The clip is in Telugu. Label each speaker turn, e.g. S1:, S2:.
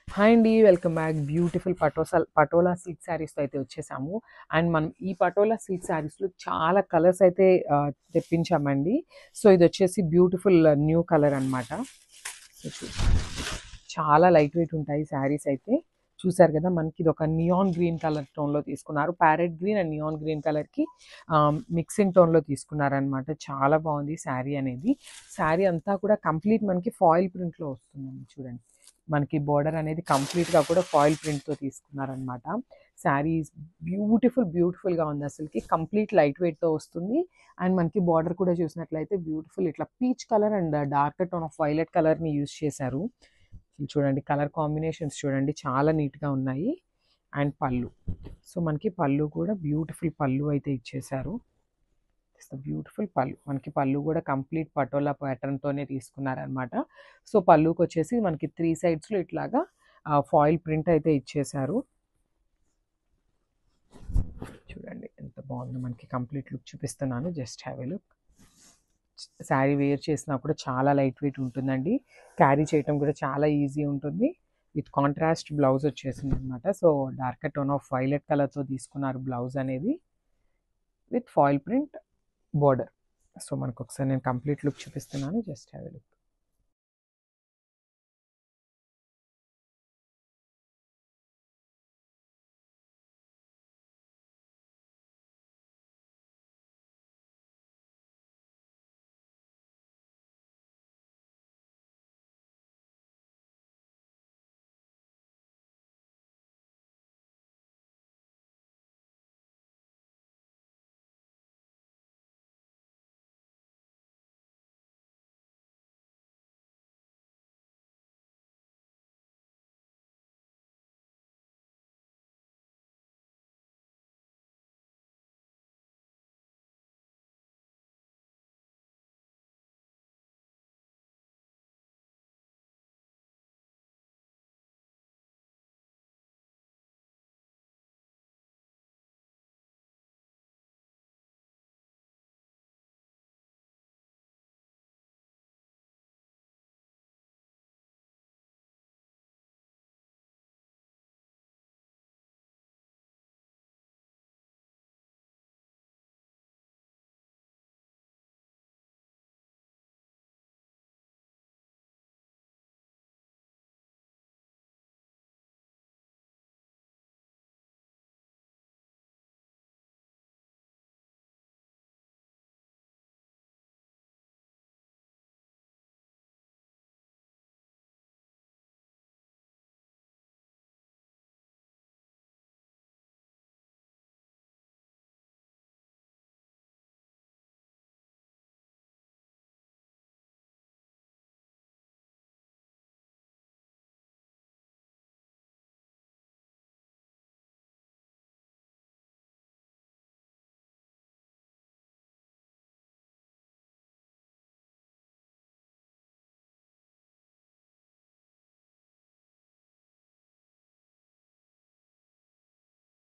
S1: హాయ్ అండి. Welcome back. Beautiful patola silk శారీస్‌తో అయితే వచ్చేసాము. అండ్ మనం ఈ పటోలా సిల్క్ శారీస్‌లో చాలా కలర్స్ అయితే తెప్పించామండి. సో, ఇదొచ్చేసి బ్యూటిఫుల్ న్యూ కలర్ అనమాట. సో, చాలా లైట్ వెయిట్ ఉంటాయి శారీస్ అయితే. చూసారు కదా! మనకి ఇదొక నియాన్ గ్రీన్ కలర్ టోన్‌లో తీసుకున్నారు. Parrot green and neon green కలర్‌కి మిక్సింగ్ టోన్‌లో తీసుకున్నారనమాట. చాలా బాగుంది శారీ అనేది. శారీ అంతా కూడా కంప్లీట్ మనకి ఫాయిల్ ప్రింట్‌లో వస్తుందండి చూడండి. మనకి బోర్డర్ అనేది కంప్లీట్‌గా కూడా ఫాయిల్ ప్రింట్‌తో తీసుకున్నారనమాట. శారీ ఈస్ బ్యూటిఫుల్‌గా ఉంది అసలకి. కంప్లీట్ లైట్ వెయిట్‌తో వస్తుంది. అండ్ మనకి బోర్డర్ కూడా చూసినట్లయితే బ్యూటిఫుల్ ఇట్లా peach colour and dark tone of violet కలర్‌ని యూజ్ చేశారు. చూడండి కలర్ కాంబినేషన్స్ చూడండి చాలా నీట్‌గా ఉన్నాయి. అండ్ పళ్ళు. సో, మనకి పళ్ళు కూడా బ్యూటిఫుల్ పళ్ళు అయితే ఇచ్చేశారు. బ్యూటిఫుల్ పళ్ళు. మనకి పళ్ళు కూడా కంప్లీట్ పటోలా ప్యాటర్న్‌తోనే తీసుకున్నారనమాట. సో, పళ్ళుకొచ్చేసి మనకి 3 సైడ్స్‌లో ఇట్లాగా ఫాయిల్ ప్రింట్ అయితే ఇచ్చేశారు. చూడండి ఎంత బాగుందో మనకి కంప్లీట్ లుక్ చూపిస్తున్నాను. Just have a look. Sari wear చేసినా కూడా చాలా లైట్ వెయిట్ ఉంటుందండి. క్యారీ చేయటం కూడా చాలా ఈజీ ఉంటుంది. విత్ కాంట్రాస్ట్ బ్లౌజ్ వచ్చేసిందనమాట. So, darker tone of violet కలర్‌తో తీసుకున్నారు బ్లౌజ్ అనేది. With foil print border. So, మనకొకసారి నేను కంప్లీట్ లుక్ చూపిస్తున్నాను. Just have a look.